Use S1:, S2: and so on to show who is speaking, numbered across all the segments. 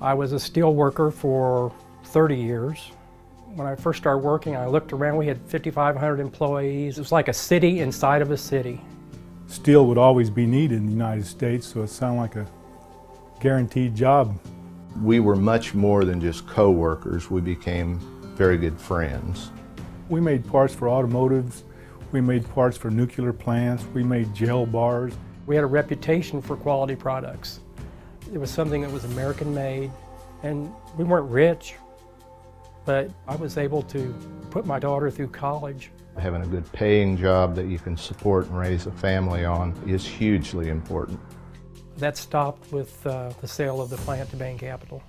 S1: I was a steel worker for 30 years. When I first started working, I looked around, we had 5,500 employees. It was like a city inside of a city.
S2: Steel would always be needed in the United States, so it sounded like a guaranteed job.
S3: We were much more than just co-workers. We became very good friends.
S2: We made parts for automotives, we made parts for nuclear plants, we made jail bars.
S1: We had a reputation for quality products. It was something that was American made, and we weren't rich, but I was able to put my daughter through college.
S3: Having a good paying job that you can support and raise a family on is hugely important.
S1: That stopped with the sale of the plant to Bain Capital.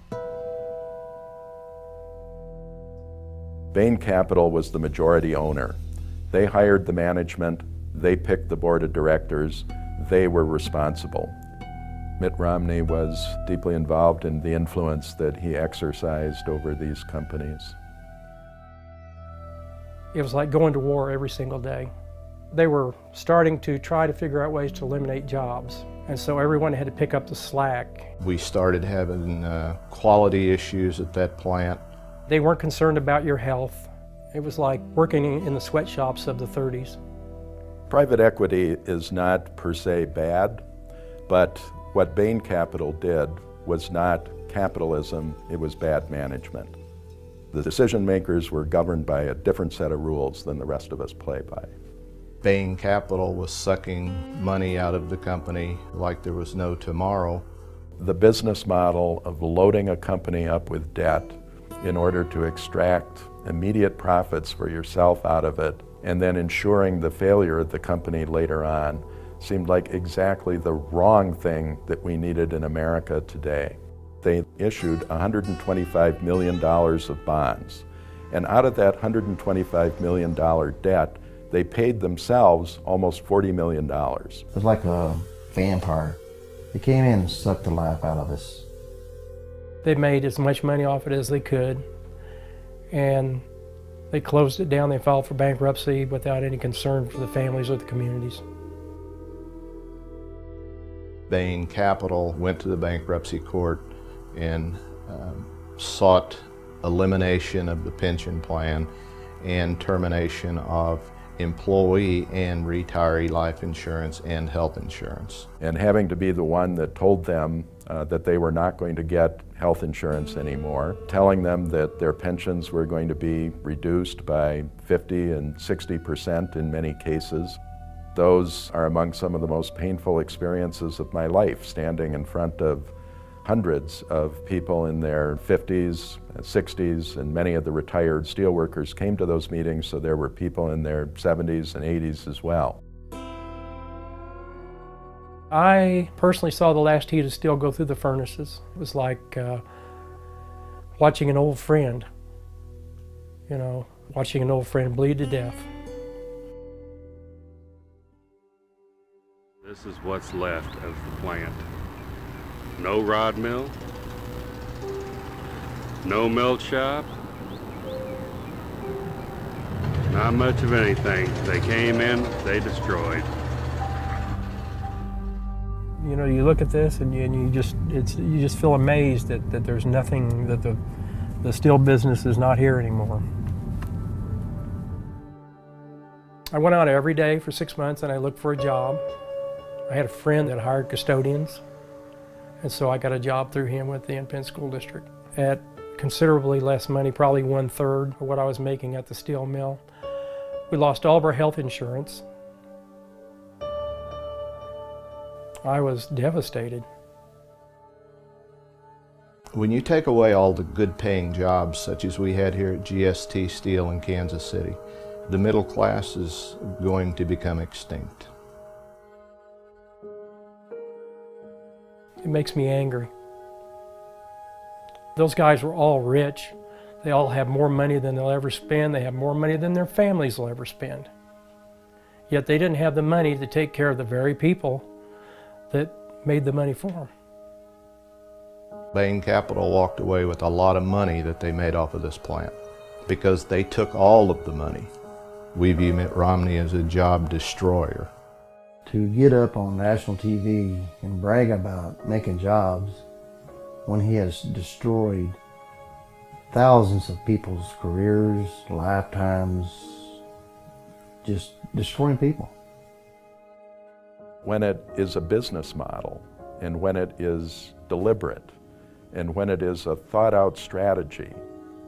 S4: Bain Capital was the majority owner. They hired the management, they picked the board of directors, they were responsible. Mitt Romney was deeply involved in the influence that he exercised over these companies.
S1: It was like going to war every single day. They were starting to try to figure out ways to eliminate jobs, and so everyone had to pick up the slack.
S3: We started having quality issues at that plant.
S1: They weren't concerned about your health. It was like working in the sweatshops of the 30s.
S4: Private equity is not per se bad, but what Bain Capital did was not capitalism, it was bad management. The decision makers were governed by a different set of rules than the rest of us play by.
S3: Bain Capital was sucking money out of the company like there was no tomorrow.
S4: The business model of loading a company up with debt in order to extract immediate profits for yourself out of it and then ensuring the failure of the company later on seemed like exactly the wrong thing that we needed in America today. They issued $125 million of bonds, and out of that $125 million debt, they paid themselves almost $40 million.
S5: It was like a vampire. They came in and sucked the life out of us.
S1: They made as much money off it as they could, and they closed it down. They filed for bankruptcy without any concern for the families or the communities.
S3: Bain Capital went to the bankruptcy court and sought elimination of the pension plan and termination of employee and retiree life insurance and health insurance.
S4: And having to be the one that told them that they were not going to get health insurance anymore, telling them that their pensions were going to be reduced by 50 and 60% in many cases. Those are among some of the most painful experiences of my life, standing in front of hundreds of people in their 50s, 60s, and many of the retired steelworkers came to those meetings, so there were people in their 70s and 80s as well.
S1: I personally saw the last heat of steel go through the furnaces. It was like watching an old friend, you know, watching an old friend bleed to death.
S6: This is what's left of the plant. No rod mill, no melt shop, not much of anything. They came in, they destroyed.
S1: You know, you look at this and you just feel amazed that there's nothing, that the steel business is not here anymore. I went out every day for 6 months and I looked for a job. I had a friend that hired custodians, and so I got a job through him with the Penn School District at considerably less money, probably 1/3 of what I was making at the steel mill. We lost all of our health insurance. I was devastated.
S3: When you take away all the good paying jobs such as we had here at GST Steel in Kansas City, the middle class is going to become extinct.
S1: It makes me angry. Those guys were all rich. They all have more money than they'll ever spend. They have more money than their families will ever spend. Yet they didn't have the money to take care of the very people that made the money for them.
S3: Bain Capital walked away with a lot of money that they made off of this plant because they took all of the money. We view Mitt Romney as a job destroyer.
S5: To get up on national TV and brag about making jobs when he has destroyed thousands of people's careers, lifetimes, just destroying people.
S4: When it is a business model, and when it is deliberate, and when it is a thought-out strategy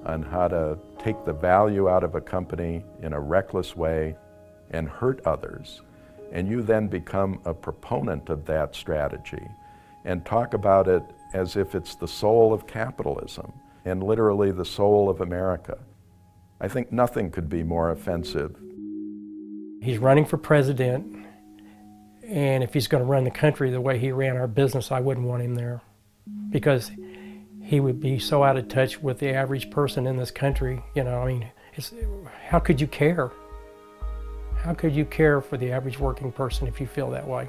S4: on how to take the value out of a company in a reckless way and hurt others, and you then become a proponent of that strategy and talk about it as if it's the soul of capitalism and literally the soul of America, I think nothing could be more offensive.
S1: He's running for president, and if he's going to run the country the way he ran our business, I wouldn't want him there, because he would be so out of touch with the average person in this country. You know, I mean, how could you care? How could you care for the average working person if you feel that way?